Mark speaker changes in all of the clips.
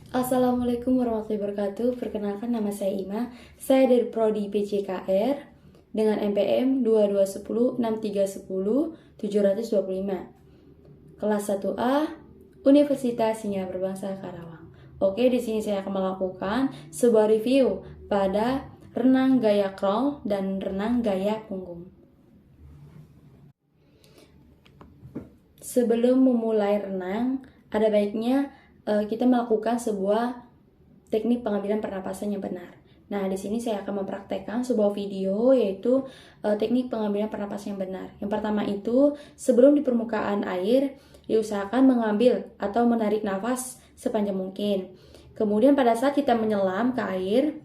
Speaker 1: Assalamualaikum warahmatullahi wabarakatuh. Perkenalkan, nama saya Ima. Saya dari Prodi PJKR dengan NPM 22106310 725. Kelas 1A Universitas Hingga Berbangsa Karawang. Oke, di sini saya akan melakukan sebuah review pada renang gaya crawl dan renang gaya punggung. Sebelum memulai renang, ada baiknya kita melakukan sebuah teknik pengambilan pernapasan yang benar. Nah, di sini saya akan mempraktekkan sebuah video yaitu teknik pengambilan pernapasan yang benar. Yang pertama itu, sebelum di permukaan air, diusahakan mengambil atau menarik nafas sepanjang mungkin. Kemudian pada saat kita menyelam ke air,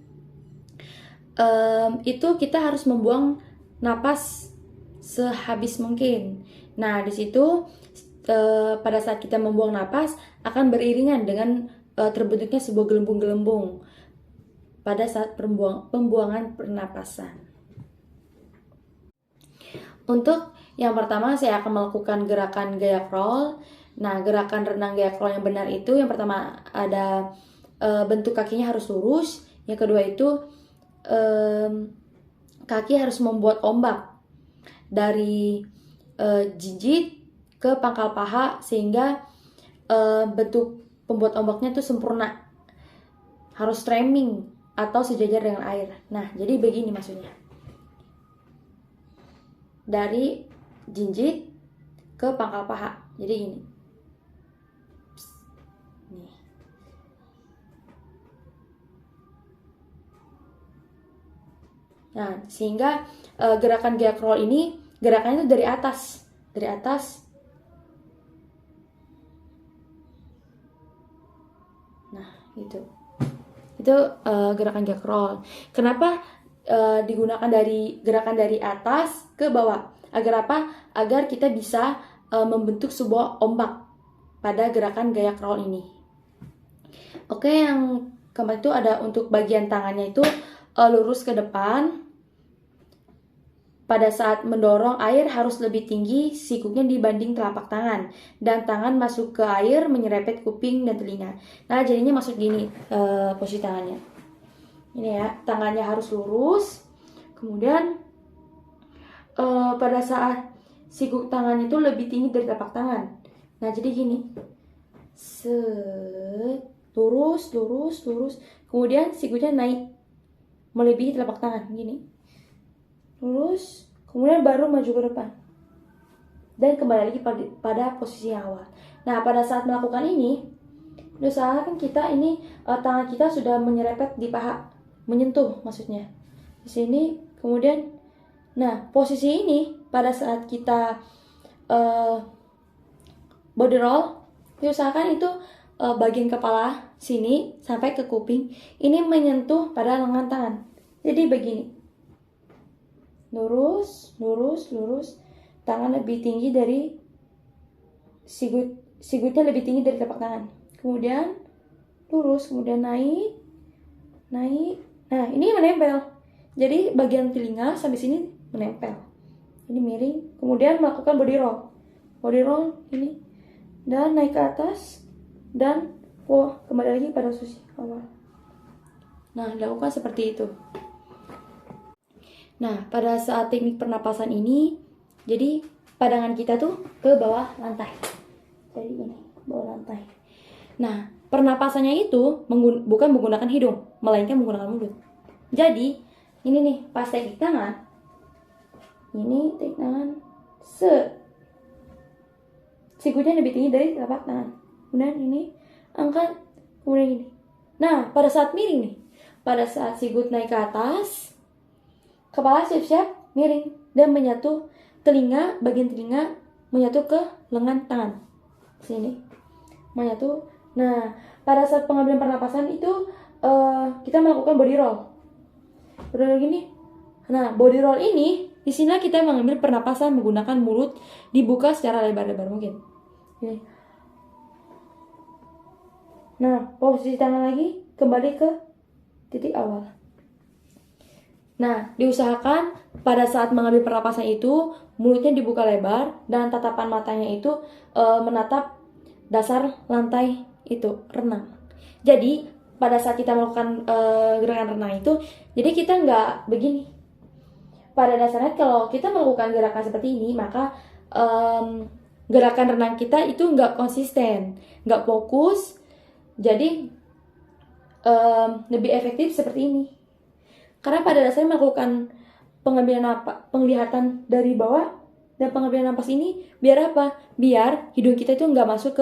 Speaker 1: itu kita harus membuang napas sehabis mungkin. Nah, di situ pada saat kita membuang napas akan beriringan dengan terbentuknya sebuah gelembung-gelembung pada saat pembuangan pernapasan. Untuk yang pertama saya akan melakukan gerakan gaya crawl. Nah, gerakan renang gaya crawl yang benar itu yang pertama ada bentuk kakinya harus lurus. Yang kedua itu kaki harus membuat ombak dari jinjit ke pangkal paha sehingga bentuk pembuat ombaknya itu sempurna, harus streaming atau sejajar dengan air. Nah, jadi begini maksudnya, dari jinjit ke pangkal paha, jadi gini. Nih. Nah, sehingga gerakan gaya crawl ini gerakannya itu dari atas. Nah, itu gerakan gaya crawl. Kenapa digunakan gerakan dari atas ke bawah? Agar apa? Agar kita bisa membentuk sebuah ombak pada gerakan gaya crawl ini. Oke, yang keempat itu ada untuk bagian tangannya itu lurus ke depan. Pada saat mendorong air harus lebih tinggi sikutnya dibanding telapak tangan, dan tangan masuk ke air menyerempet kuping dan telinga. Nah, jadinya masuk gini posisi tangannya. Ini ya, tangannya harus lurus. Kemudian pada saat sikut tangan itu lebih tinggi dari telapak tangan. Nah, jadi gini. Lurus. Kemudian sikutnya naik melebihi telapak tangan gini. Lurus, kemudian baru maju ke depan dan kembali lagi pada posisi yang awal. Nah, pada saat melakukan ini, usahakan kita ini tangan kita sudah menyerempet di paha, menyentuh maksudnya di sini. Kemudian, nah posisi ini pada saat kita body roll, usahakan itu bagian kepala sini sampai ke kuping ini menyentuh pada lengan tangan. Jadi begini. Lurus, tangan lebih tinggi dari sikutnya lebih tinggi dari telapak tangan. Kemudian lurus, kemudian naik. Nah, ini menempel. Jadi bagian telinga sampai sini menempel. Ini miring. Kemudian melakukan body roll ini, dan naik ke atas dan kembali lagi pada posisi awal. Nah, lakukan seperti itu. Nah, pada saat teknik pernapasan ini, jadi pandangan kita tuh ke bawah lantai. Jadi ini, bawah lantai. Nah, pernapasannya itu bukan menggunakan hidung, melainkan menggunakan mulut. Jadi, ini nih, pas teknik tangan. Ini teknik tangan. Sikutnya lebih tinggi dari telapak tangan. Kemudian ini, angkat. Kemudian ini. Nah, pada saat miring nih. Pada saat sikut naik ke atas, kepala siap-siap miring dan menyatu bagian telinga menyatu ke lengan tangan. Sini. Menyatu. Nah, pada saat pengambilan pernapasan itu kita melakukan body roll. Body roll gini. Nah, body roll ini di sini kita mengambil pernapasan menggunakan mulut dibuka secara lebar-lebar mungkin. Ini. Nah, posisi tangan lagi kembali ke titik awal. Nah, diusahakan pada saat mengambil pernapasan itu mulutnya dibuka lebar dan tatapan matanya itu menatap dasar lantai itu renang. Jadi pada saat kita melakukan gerakan renang itu, jadi kita nggak begini. Pada dasarnya kalau kita melakukan gerakan seperti ini, maka gerakan renang kita itu nggak konsisten, nggak fokus. Jadi lebih efektif seperti ini. Karena pada dasarnya melakukan penglihatan dari bawah dan pengambilan napas ini biar apa? Biar hidung kita itu nggak masuk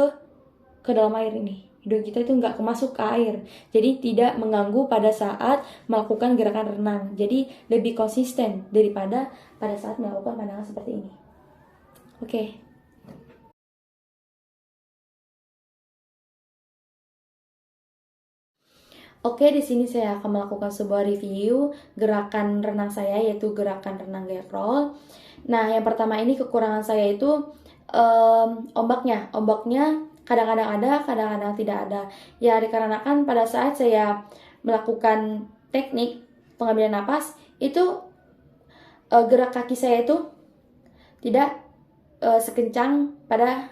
Speaker 1: ke dalam air ini. Hidung kita itu nggak masuk ke air. Jadi tidak mengganggu pada saat melakukan gerakan renang. Jadi lebih konsisten daripada pada saat melakukan pandangan seperti ini. Oke. Oke, di sini saya akan melakukan sebuah review gerakan renang saya, yaitu gerakan renang gaya crawl. Nah, yang pertama ini kekurangan saya itu ombaknya. Ombaknya kadang-kadang ada, kadang-kadang tidak ada. Ya, dikarenakan pada saat saya melakukan teknik pengambilan napas, itu gerak kaki saya itu tidak sekencang pada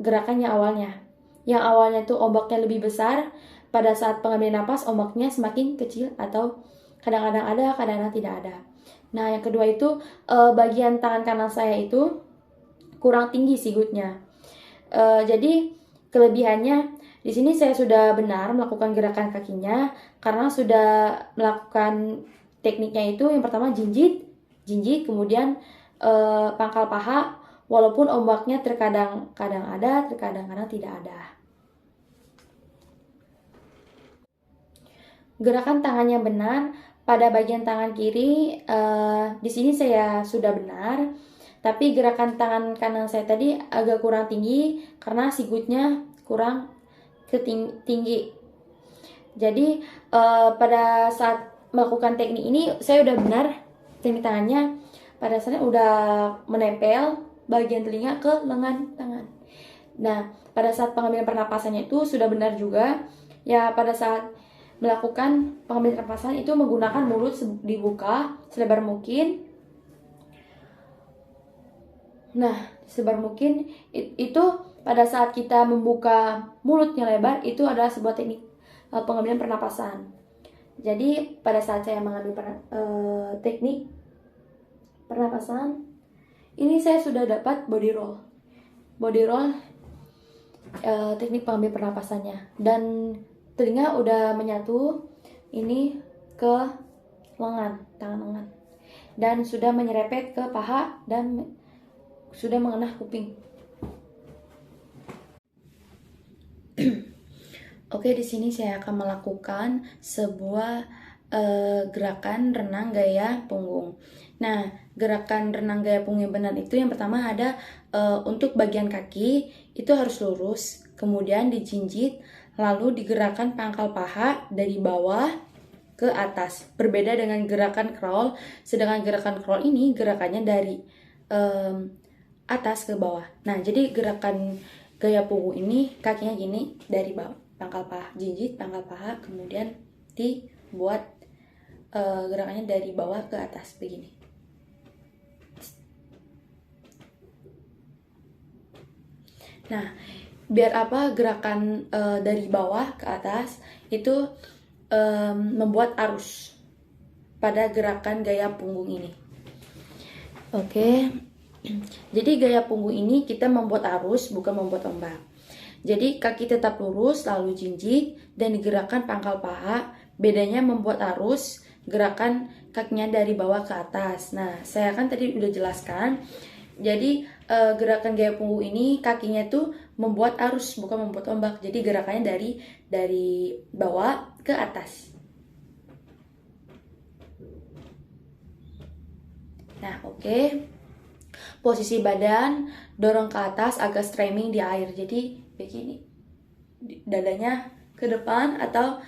Speaker 1: gerakannya awalnya. Yang awalnya itu ombaknya lebih besar, pada saat pengambilan napas ombaknya semakin kecil atau kadang-kadang ada, kadang-kadang tidak ada. Nah, yang kedua itu bagian tangan kanan saya itu kurang tinggi sigutnya. Jadi kelebihannya di sini saya sudah benar melakukan gerakan kakinya karena sudah melakukan tekniknya itu yang pertama jinjit, kemudian pangkal paha, walaupun ombaknya terkadang ada, terkadang tidak ada. Gerakan tangannya benar pada bagian tangan kiri. Di sini saya sudah benar, tapi gerakan tangan kanan saya tadi agak kurang tinggi karena sigutnya kurang tinggi. Jadi pada saat melakukan teknik ini saya udah benar teknik tangannya. Pada saatnya udah menempel bagian telinga ke lengan tangan. Nah, pada saat pengambilan pernapasannya itu sudah benar juga. Ya, pada saat melakukan pengambilan pernapasan itu menggunakan mulut dibuka selebar mungkin. Nah, sebar mungkin itu pada saat kita membuka mulutnya lebar itu adalah sebuah teknik pengambilan pernapasan. Jadi pada saat saya mengambil teknik pernapasan ini saya sudah dapat body roll. Teknik pengambilan pernapasannya, dan telinga udah menyatu ini ke tangan lengan, dan sudah menyerempet ke paha dan sudah mengenai kuping. Oke, di sini saya akan melakukan sebuah gerakan renang gaya punggung. Nah, gerakan renang gaya punggung yang benar itu yang pertama ada untuk bagian kaki itu harus lurus, kemudian dijinjit, lalu digerakkan pangkal paha dari bawah ke atas. Berbeda dengan gerakan crawl, sedangkan gerakan crawl ini gerakannya dari atas ke bawah. Nah, jadi gerakan gaya punggung ini kakinya gini dari bawah, pangkal paha, jinjit, pangkal paha, kemudian dibuat gerakannya dari bawah ke atas begini. Nah, biar apa gerakan dari bawah ke atas itu membuat arus pada gerakan gaya punggung ini. Oke. Jadi gaya punggung ini kita membuat arus, bukan membuat ombak. Jadi kaki tetap lurus, lalu jinjit, dan digerakkan pangkal paha. Bedanya membuat arus, gerakan kakinya dari bawah ke atas. Nah, saya kan tadi udah jelaskan. Jadi gerakan gaya punggung ini kakinya tuh membuat arus, bukan membuat ombak. Jadi gerakannya dari bawah ke atas. Nah, oke. Posisi badan dorong ke atas agak streaming di air. Jadi begini. Dadanya ke depan atau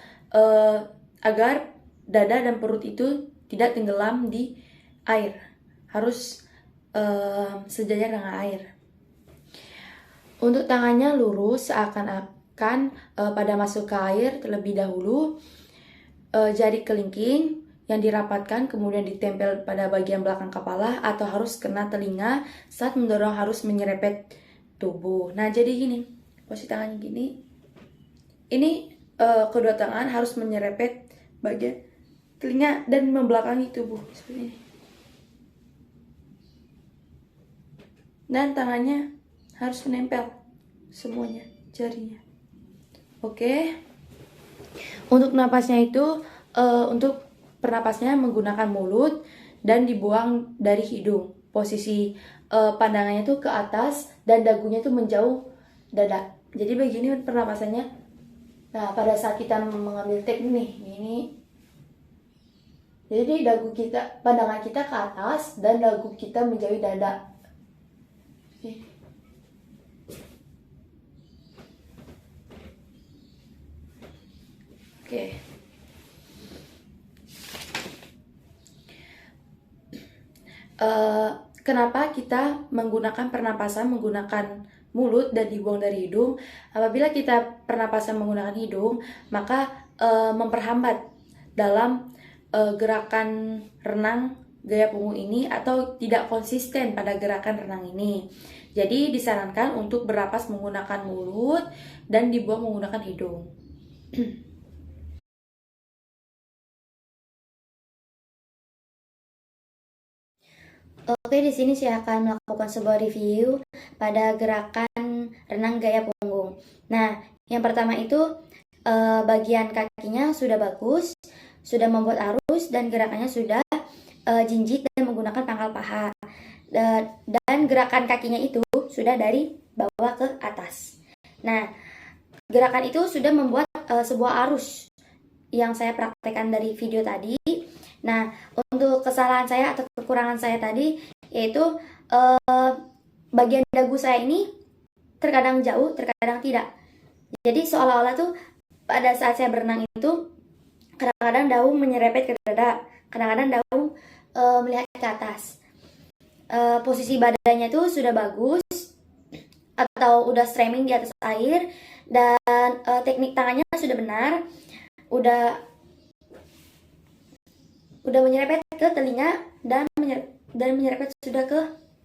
Speaker 1: agar dada dan perut itu tidak tenggelam di air. Harus sejajar dengan air. Untuk tangannya lurus seakan-akan pada masuk ke air terlebih dahulu. Jari kelingking yang dirapatkan kemudian ditempel pada bagian belakang kepala atau harus kena telinga saat mendorong, harus menyerempet tubuh. Nah, jadi gini, posisi tangannya gini. ini kedua tangan harus menyerempet bagian telinga dan membelakangi tubuh seperti ini. Dan tangannya harus menempel semuanya jarinya. Oke. Untuk napasnya itu untuk pernapasnya menggunakan mulut dan dibuang dari hidung. Posisi pandangannya tuh ke atas dan dagunya tuh menjauh dada. Jadi begini pernapasannya. Nah, pada saat kita mengambil teknik nih, ini jadi dagu kita, pandangan kita ke atas dan dagu kita menjauhi dada. Oke. Kenapa kita menggunakan pernapasan menggunakan mulut dan dibuang dari hidung? Apabila kita pernapasan menggunakan hidung, maka memperhambat dalam gerakan renang gaya punggung ini atau tidak konsisten pada gerakan renang ini. Jadi disarankan untuk bernapas menggunakan mulut dan dibuang menggunakan hidung. Oke, di sini saya akan melakukan sebuah review pada gerakan renang gaya punggung. Nah, yang pertama itu bagian kakinya sudah bagus, sudah membuat arus dan gerakannya sudah jinjit dan menggunakan pangkal paha. Dan gerakan kakinya itu sudah dari bawah ke atas. Nah, gerakan itu sudah membuat sebuah arus yang saya praktekkan dari video tadi. Nah, untuk kesalahan saya atau kekurangan saya tadi yaitu bagian dagu saya ini terkadang jauh, terkadang tidak. Jadi seolah-olah tuh pada saat saya berenang itu kadang-kadang dagu menyerempet ke dada, kadang-kadang dagu melihat ke atas. Posisi badannya tuh sudah bagus atau udah streaming di atas air dan teknik tangannya sudah benar, udah menyerempet ke telinga dan menyerempet sudah ke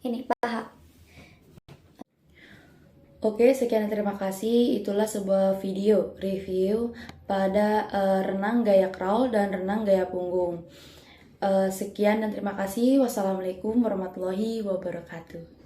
Speaker 1: ini paha. Oke, sekian terima kasih. Itulah sebuah video review pada renang gaya crawl dan renang gaya punggung. Sekian dan terima kasih. Wassalamualaikum warahmatullahi wabarakatuh.